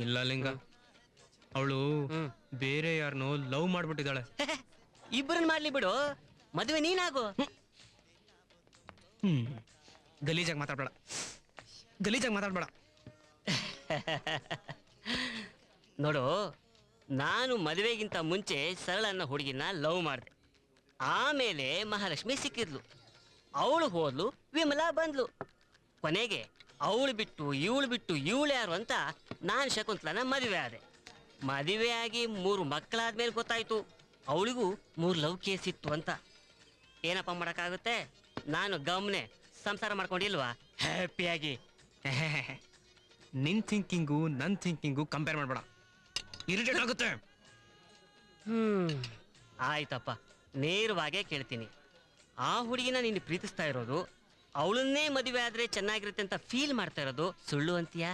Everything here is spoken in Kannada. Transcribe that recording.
ಇಲ್ಲ ಲಿಂಗ, ಅವಳು ಬೇರೆ ಯಾರನ್ನೋ ಲವ್ ಮಾಡ್ಬಿಟ್ಟಿದ್ದಾಳೆ. ಇಬ್ಬರನ್ನ ಮಾಡ್ಲಿ ಬಿಡು, ಮದುವೆ ನೀನಾಗು. ಗಲೀಜಾಗಿ ಮಾತಾಡ್ಬೇಡ, ಗಲೀಜಾಗಿ ಮಾತಾಡ್ಬೇಡ. ನೋಡು, ನಾನು ಮದುವೆಗಿಂತ ಮುಂಚೆ ಸರಳನ್ನ ಹುಡುಗಿನ ಲವ್ ಮಾಡಿದೆ. ಆಮೇಲೆ ಮಹಾಲಕ್ಷ್ಮಿ ಸಿಕ್ಕಿದ್ಲು, ಅವಳು ಹೋದ್ಲು, ವಿಮಲಾ ಬಂದ್ಲು. ಕೊನೆಗೆ ಅವಳು ಬಿಟ್ಟು ಇವಳು ಯಾರು ಅಂತ ನಾನು ಶಕುಂತಲನ ಮದುವೆ ಆದೆ. ಮದುವೆ ಆಗಿ 3 ಮಕ್ಕಳಾದ್ಮೇಲೆ ಗೊತ್ತಾಯ್ತು ಅವಳಿಗೂ 3 ಲವ್ ಕೇಸ್ ಇತ್ತು ಅಂತ. ಏನಪ್ಪ ಮಾಡೋಕ್ಕಾಗುತ್ತೆ, ನಾನು ಗಮ್ನೆ ಸಂಸಾರ ಮಾಡ್ಕೊಂಡಿಲ್ವಾ ಹ್ಯಾಪಿಯಾಗಿ. ನಿನ್ ಥಿಂಕಿಂಗು ನನ್ನ ಥಿಂಕಿಂಗು ಕಂಪೇರ್ ಮಾಡಬೇಡ, ಇರಿಟೇಟ್ ಆಗುತ್ತೆ. ಆಯ್ತಪ್ಪ, ನೇರವಾಗೇ ಕೇಳ್ತೀನಿ. ಆ ಹುಡುಗಿನ ನೀನು ಪ್ರೀತಿಸ್ತಾ ಇರೋದು, ಅವಳನ್ನೇ ಮದುವೆ ಆದ್ರೆ ಚೆನ್ನಾಗಿರುತ್ತೆ ಅಂತ ಫೀಲ್ ಮಾಡ್ತಾ ಇರೋದು ಸುಳ್ಳು ಅಂತೀಯಾ?